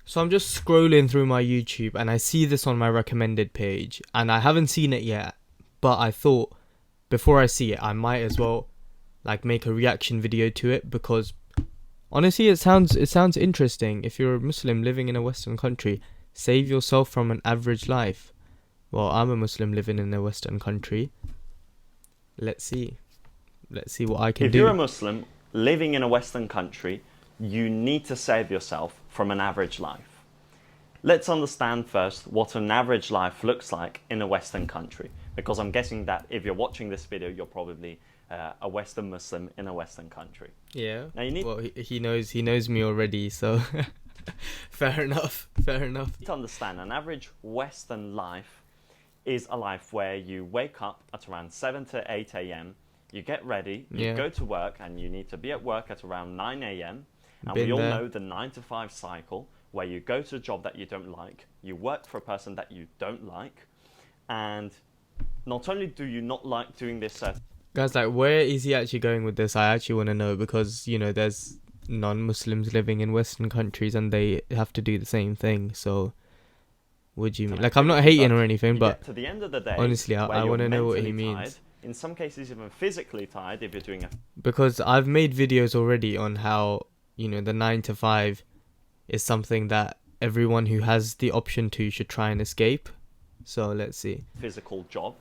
So I'm just scrolling through my YouTube and I see this on my recommended page and I haven't seen it yet, but I thought before I see it I might as well like make a reaction video to it because honestly it sounds interesting. If you're a Muslim living in a Western country, save yourself from an average life. Well, I'm a Muslim living in a Western country. Let's see. Let's see what I can If do. you're a Muslim living in a Western country, you need to save yourself from an average life. Let's understand first what an average life looks like in a Western country, because I'm guessing that if you're watching this video, you're probably a Western Muslim in a Western country. Yeah. Now you need Well, he knows me already, so fair enough. Fair enough. to understand an average Western life is a life where you wake up at around 7 to 8 a.m., you get ready, you Yeah. go to work, and you need to be at work at around 9 a.m. And Been we all there. know the 9 to 5 cycle, where you go to a job that you don't like, you work for a person that you don't like, and not only do you not like doing this Guys, like, where is he actually going with this? I actually want to know because, there's non-Muslims living in Western countries and they have to do the same thing. So, what do you mean? Like, I'm not hating or anything, you but get to the end of the day, honestly, where I you're want to know what he mentally means. tired, in some cases even physically tired if you're doing a Because I've made videos already on how, the 9 to 5 is something that everyone who has the option to should try and escape. So, let's see. physical job,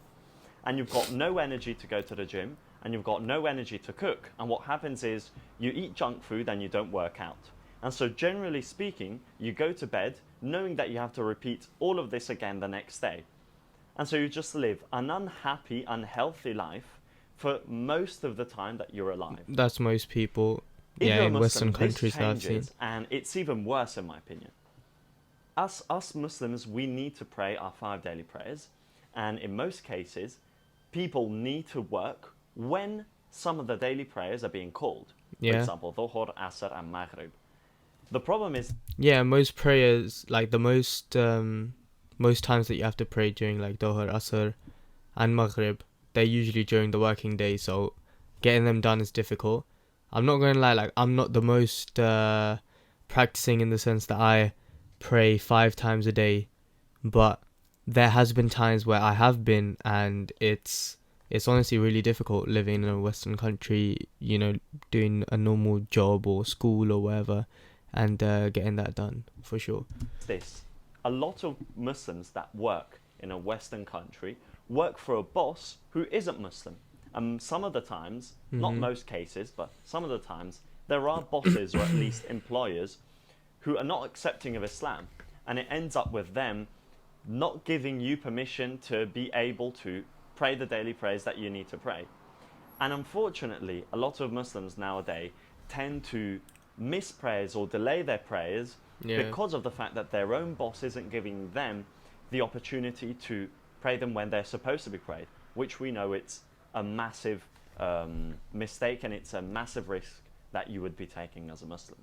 and you've got no energy to go to the gym, and you've got no energy to cook, and what happens is you eat junk food and you don't work out. And so generally speaking, you go to bed knowing that you have to repeat all of this again the next day. And so you just live an unhappy, unhealthy life for most of the time that you're alive. That's most people, If you're a in Muslim, Western this countries that I've seen. changes, and it's even worse in my opinion. Us Muslims, we need to pray our 5 daily prayers, and in most cases, people need to work when some of the daily prayers are being called. For Yeah. example, Dhuhr, Asr, and Maghrib. The problem is Yeah, most prayers, like the most times that you have to pray during like Dhuhr, Asr, and Maghrib, they're usually during the working day, so getting them done is difficult. I'm not gonna lie, like I'm not the most practicing in the sense that I pray 5 times a day, but there has been times where I have been, and it's honestly really difficult living in a Western country, doing a normal job or school or whatever, and getting that done for sure. this. A lot of Muslims that work in a Western country work for a boss who isn't Muslim. Some of the times, not most cases, but some of the times, there are bosses or at least employers who are not accepting of Islam. And it ends up with them not giving you permission to be able to pray the daily prayers that you need to pray. And unfortunately, a lot of Muslims nowadays tend to miss prayers or delay their prayers Yeah. because of the fact that their own boss isn't giving them the opportunity to pray them when they're supposed to be prayed, which we know it's a massive mistake, and it's a massive risk that you would be taking as a Muslim.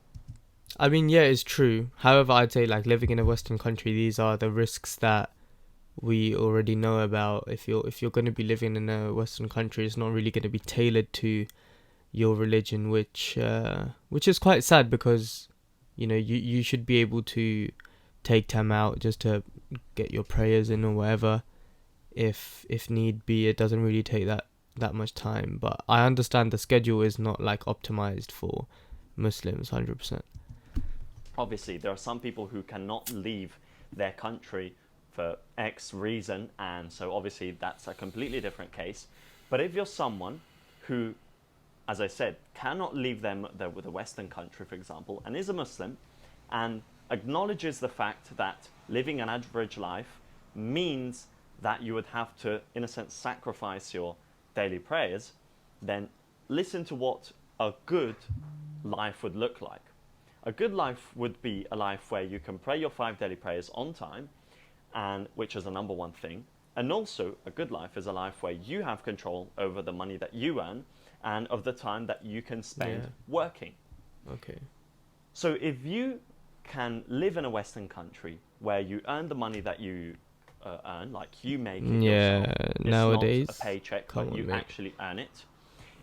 I mean, yeah, it's true. However, I'd say like living in a Western country, these are the risks that we already know about. If you're going to be living in a Western country, it's not really going to be tailored to your religion, which is quite sad because you should be able to take time out just to get your prayers in or whatever. If need be, it doesn't really take that much time. But I understand the schedule is not like optimized for Muslims 100%. Obviously, there are some people who cannot leave their country for X reason, and so obviously that's a completely different case. But if you're someone who, as I said, cannot leave the Western country, for example, and is a Muslim, and acknowledges the fact that living an average life means that you would have to, in a sense, sacrifice your daily prayers, then listen to what a good life would look like. A good life would be a life where you can pray your 5 daily prayers on time, and which is the number one thing. And also, a good life is a life where you have control over the money that you earn and of the time that you can spend working. Okay. So if you can live in a Western country where you earn the money that you earn, like you make it yourself, it's nowadays, not a paycheck, come but on, you mate. actually earn it.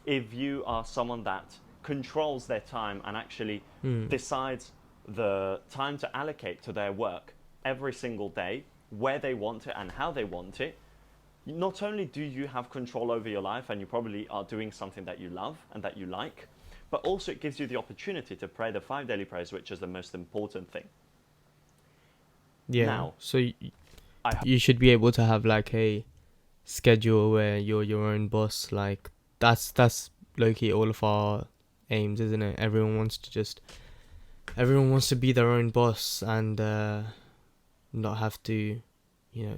If you are someone that controls their time and actually decides the time to allocate to their work every single day, where they want it and how they want it, not only do you have control over your life and you probably are doing something that you love and that you like, but also it gives you the opportunity to pray the 5 daily prayers, which is the most important thing. Yeah. Now, So I you should be able to have like a schedule where you're your own boss. Like that's low-key all of our aims, isn't it? Everyone wants to be their own boss and not have to,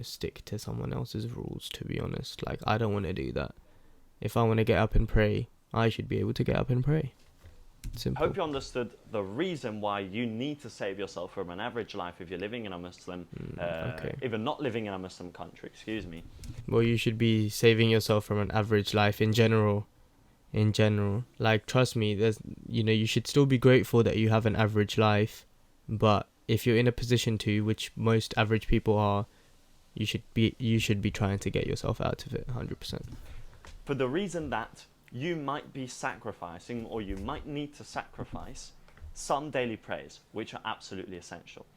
stick to someone else's rules, to be honest. Like, I don't want to do that. If I want to get up and pray, I should be able to get up and pray. Simple. hope you understood the reason why you need to save yourself from an average life if you're living in a Muslim, Okay. if you're not living in a Muslim country, excuse me. Well, you should be saving yourself from an average life in general. Like, trust me, you should still be grateful that you have an average life, but if you're in a position to, which most average people are, you should be trying to get yourself out of it 100%. For the reason that you might be sacrificing, or you might need to sacrifice, some daily prayers, which are absolutely essential.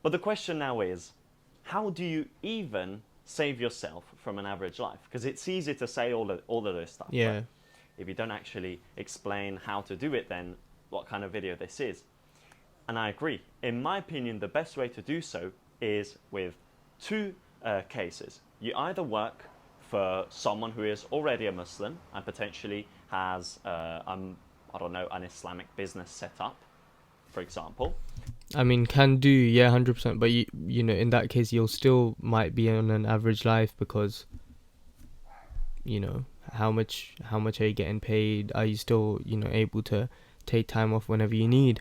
But the question now is, how do you even save yourself from an average life? Because it's easy to say all of this stuff. Yeah. But if you don't actually explain how to do it, then what kind of video this is? And I agree. In my opinion, the best way to do so is with two cases. You either work for someone who is already a Muslim and potentially has, an Islamic business set up, for example. I mean, can do, yeah, 100%. But in that case, you'll still might be on an average life because, how much are you getting paid? Are you still, able to take time off whenever you need,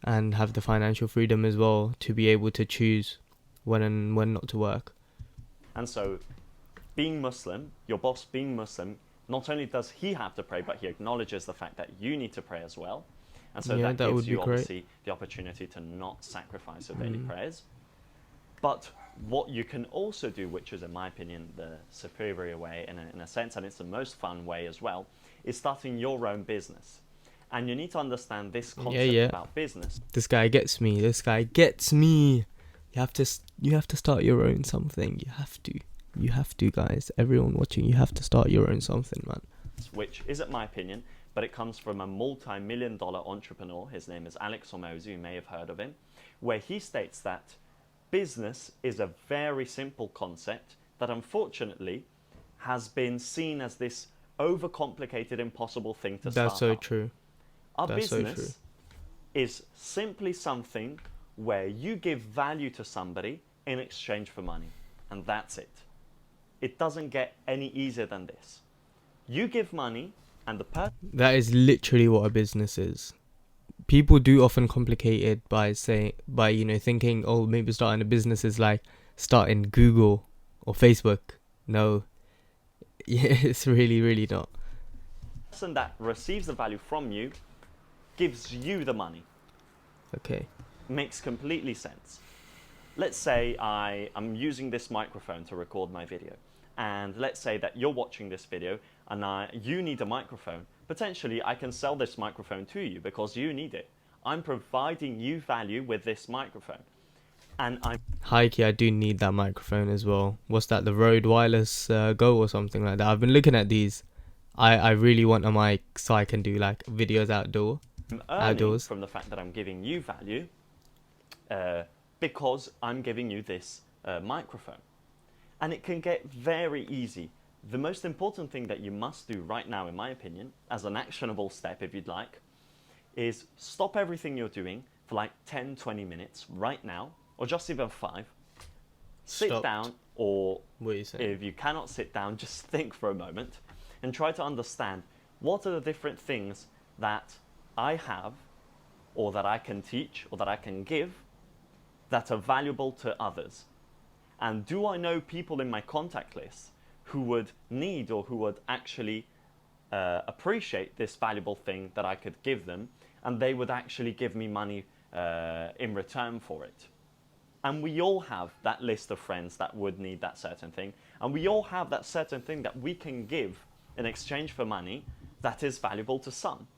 and have the financial freedom as well to be able to choose when and when not to work? And so, being Muslim, your boss being Muslim, not only does he have to pray, but he acknowledges the fact that you need to pray as well. And so Yeah, that that would gives be you great. obviously the opportunity to not sacrifice your daily prayers. But what you can also do, which is in my opinion the superior way in a sense, and it's the most fun way as well, is starting your own business. And you need to understand this concept about business. This guy gets me. You have to start your own something. You have to, guys. Everyone watching, you have to start your own something, man. Which isn't my opinion, but it comes from a multi-million-dollar entrepreneur. His name is Alex Hormozi. You may have heard of him, where he states that business is a very simple concept that unfortunately has been seen as this overcomplicated, impossible thing to start. That's so true. Our That's so business true. is simply something where you give value to somebody in exchange for money, and that's it. It doesn't get any easier than this. You give money, and the person... That is literally what a business is. People do often complicate it by thinking, oh, maybe starting a business is like starting Google or Facebook. No, it's really, really not. The person that receives the value from you gives you the money. Okay. Makes completely sense. Let's say I'm using this microphone to record my video. And let's say that you're watching this video and you need a microphone. Potentially, I can sell this microphone to you because you need it. I'm providing you value with this microphone. And I'm... Hikey, I do need that microphone as well. What's that, the Rode Wireless Go or something like that? I've been looking at these. I really want a mic so I can do like videos outdoors. From the fact that I'm giving you value because I'm giving you this microphone. And it can get very easy. The most important thing that you must do right now, in my opinion, as an actionable step if you'd like, is stop everything you're doing for like 10, 20 minutes right now, or just even 5. Sit down, or if you cannot sit down, just think for a moment and try to understand what are the different things that I have, or that I can teach, or that I can give that are valuable to others. And do I know people in my contact list who would need or who would actually appreciate this valuable thing that I could give them, and they would actually give me money in return for it? And we all have that list of friends that would need that certain thing, and we all have that certain thing that we can give in exchange for money that is valuable to some.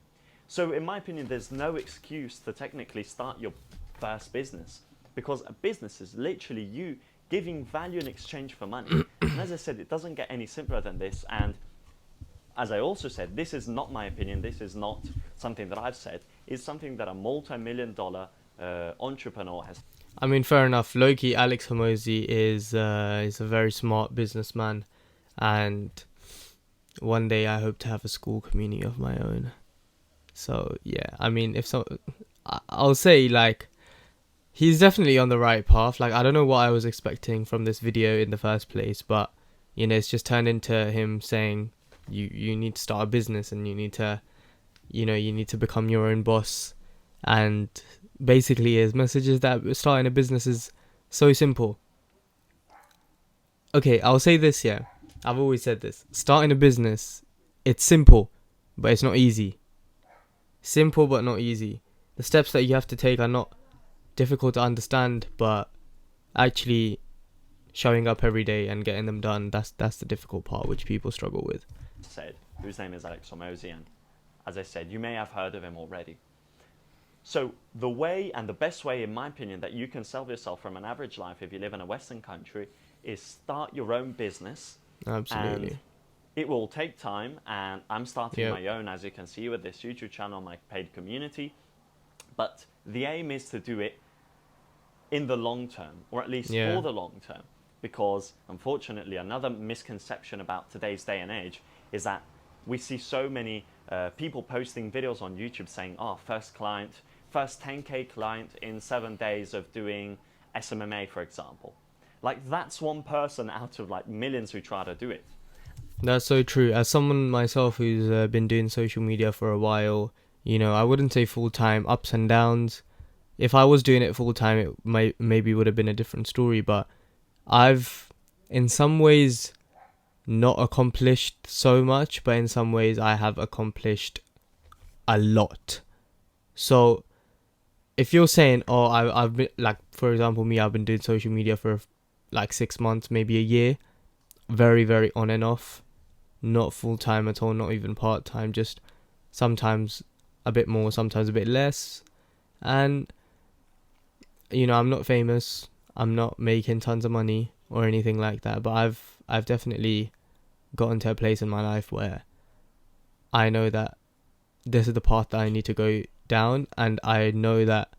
So in my opinion, there's no excuse to technically start your first business, because a business is literally you giving value in exchange for money. And as I said, it doesn't get any simpler than this. And as I also said, this is not my opinion. This is not something that I've said. It's something that a multi-million-dollar entrepreneur has. I mean, fair enough. Loki, Alex Hormozy is a very smart businessman, and one day I hope to have a school community of my own. So yeah, I mean, I'll say like he's definitely on the right path. Like I don't know what I was expecting from this video in the first place, but you know, it's just turned into him saying you need to start a business and you need to become your own boss. And basically his message is that starting a business is so simple. Okay, I'll say this, yeah. I've always said this. Starting a business, it's simple, but it's not easy. Simple but not easy. The steps that you have to take are not difficult to understand, but actually showing up every day and getting them done, that's the difficult part, which people struggle with. Said, whose name is Alex Hormozy, and as I said, you may have heard of him already. So the way, and the best way, in my opinion, that you can save yourself from an average life if you live in a Western country is start your own business. Absolutely. And it will take time, and I'm starting my own, as you can see, with this YouTube channel, my paid community. But the aim is to do it in the long term, or at least for the long term. Because unfortunately, another misconception about today's day and age is that we see so many people posting videos on YouTube saying, oh, first 10K client in 7 days of doing SMMA, for example. Like, that's one person out of like millions who try to do it. That's so true. As someone myself who's been doing social media for a while, you know, I wouldn't say full-time, ups and downs. If I was doing it full-time, it maybe would have been a different story, but I've, in some ways, not accomplished so much, but in some ways I have accomplished a lot. So if you're saying, oh, I've been, like, for example, me, I've been doing social media for like 6 months, maybe a year, very, very on and off, not full-time at all, not even part-time, just sometimes a bit more, sometimes a bit less. And, you know, I'm not famous, I'm not making tons of money or anything like that, but I've definitely gotten to a place in my life where I know that this is the path that I need to go down, and I know that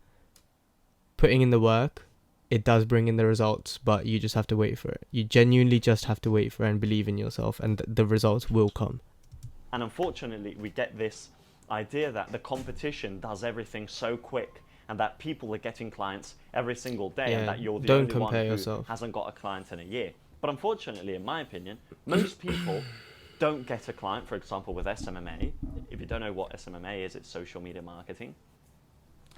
putting in the work, it does bring in the results, but you just have to wait for it. You genuinely just have to wait for it and believe in yourself, and the results will come. And unfortunately, we get this idea that the competition does everything so quick, and that people are getting clients every single day, and that you're the only one who hasn't got a client in a year. But unfortunately, in my opinion, most people don't get a client, for example, with SMMA. If you don't know what SMMA is, it's social media marketing.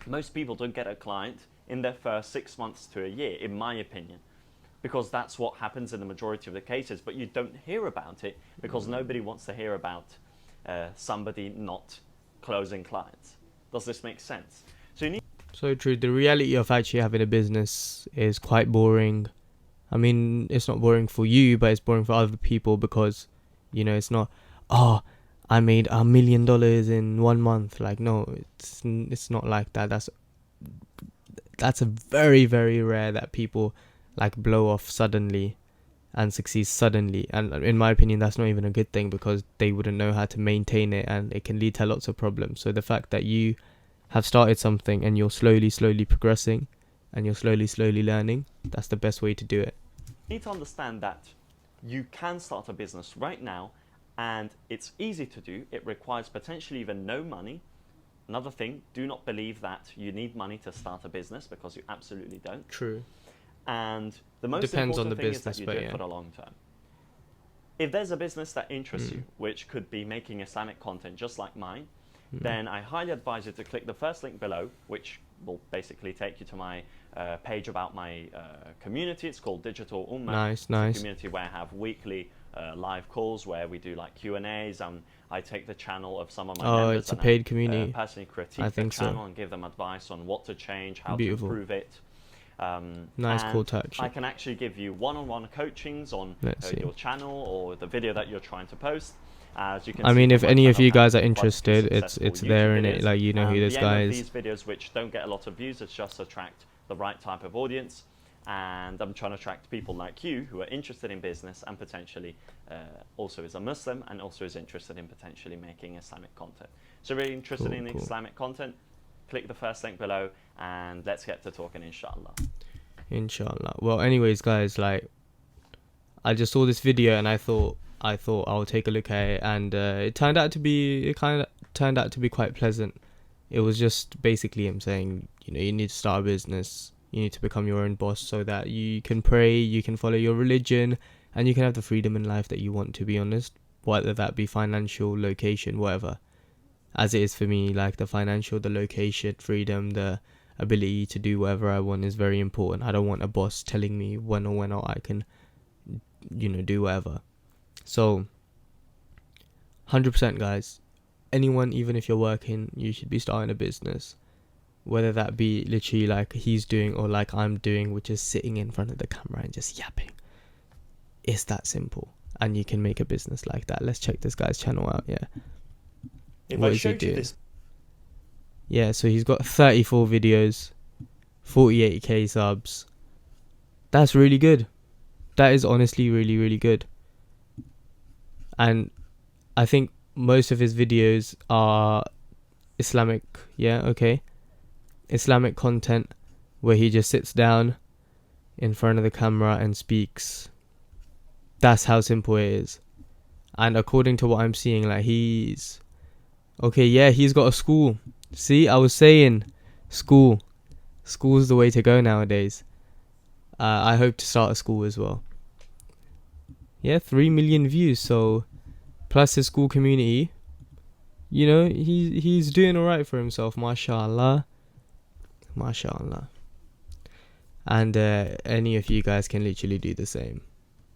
Most people don't get a client in their first 6 months to a year, in my opinion, because that's what happens in the majority of the cases. But you don't hear about it because nobody wants to hear about somebody not closing clients. Does this make sense? So you need. So true. The reality of actually having a business is quite boring. I mean, it's not boring for you, but it's boring for other people because, you know, it's not, oh, I made $1 million in 1 month. Like, no, it's not like that. That's a very, very rare that people like blow off suddenly and succeed suddenly. And in my opinion, that's not even a good thing because they wouldn't know how to maintain it, and it can lead to lots of problems. So the fact that you have started something and you're slowly progressing and you're slowly learning, that's the best way to do it. You need to understand that you can start a business right now, and it's easy to do. It requires potentially even no money. Another thing, do not believe that you need money to start a business, because you absolutely don't. True. And the most important thing is that you do it for the long term. If there's a business that interests you, which could be making Islamic content just like mine, then I highly advise you to click the first link below, which will basically take you to my page about my community. It's called Digital Ummah. Nice. It's a community where I have weekly live calls where we do like Q&As, and I take the channel of some of my members. Oh, it's a paid community. Personally critique the channel and give them advice on what to change, how to improve it. Nice call to action. I can actually give you one-on-one coachings on your channel or the video that you're trying to post. As you can I see mean, from if my any of channel, you guys are having quite a few interested, it's successful there YouTube in it. videos. Like, you know who this The guy aim of is. these videos, which don't get a lot of views, is just to attract the right type of audience. And I'm trying to attract people like you who are interested in business and potentially also is a Muslim and also is interested in potentially making Islamic content. So really interested in Cool. Islamic content, click the first link below and let's get to talking, inshallah. Inshallah. Well, anyways, guys, like, I just saw this video and I thought I'll take a look at it, and it kind of turned out to be quite pleasant. It was just basically him saying, you know, you need to start a business, you need to become your own boss so that you can pray, you can follow your religion, and you can have the freedom in life that you want, to be honest, whether that be financial, location, whatever. As it is for me, like the financial, the location, freedom, the ability to do whatever I want is very important. I don't want a boss telling me when or when not I can, you know, do whatever. So 100%, guys, anyone, even if you're working, you should be starting a business, whether that be literally like he's doing or like I'm doing, which is sitting in front of the camera and just yapping. It's that simple, and you can make a business like that. Let's check this guy's channel out. Yeah, If what I is he showed you doing? this Yeah, so he's got 34 videos, 48k subs. That's really good. That is honestly really, really good. And I think most of his videos are Islamic, yeah, okay. Islamic content where he just sits down in front of the camera and speaks. That's how simple it is. And according to what I'm seeing, like, he's okay, yeah, he's got a school. See, I was saying school's the way to go nowadays. I hope to start a school as well. Yeah, 3 million views, so plus his school community, you know, he's doing alright for himself, mashallah. And any of you guys can literally do the same.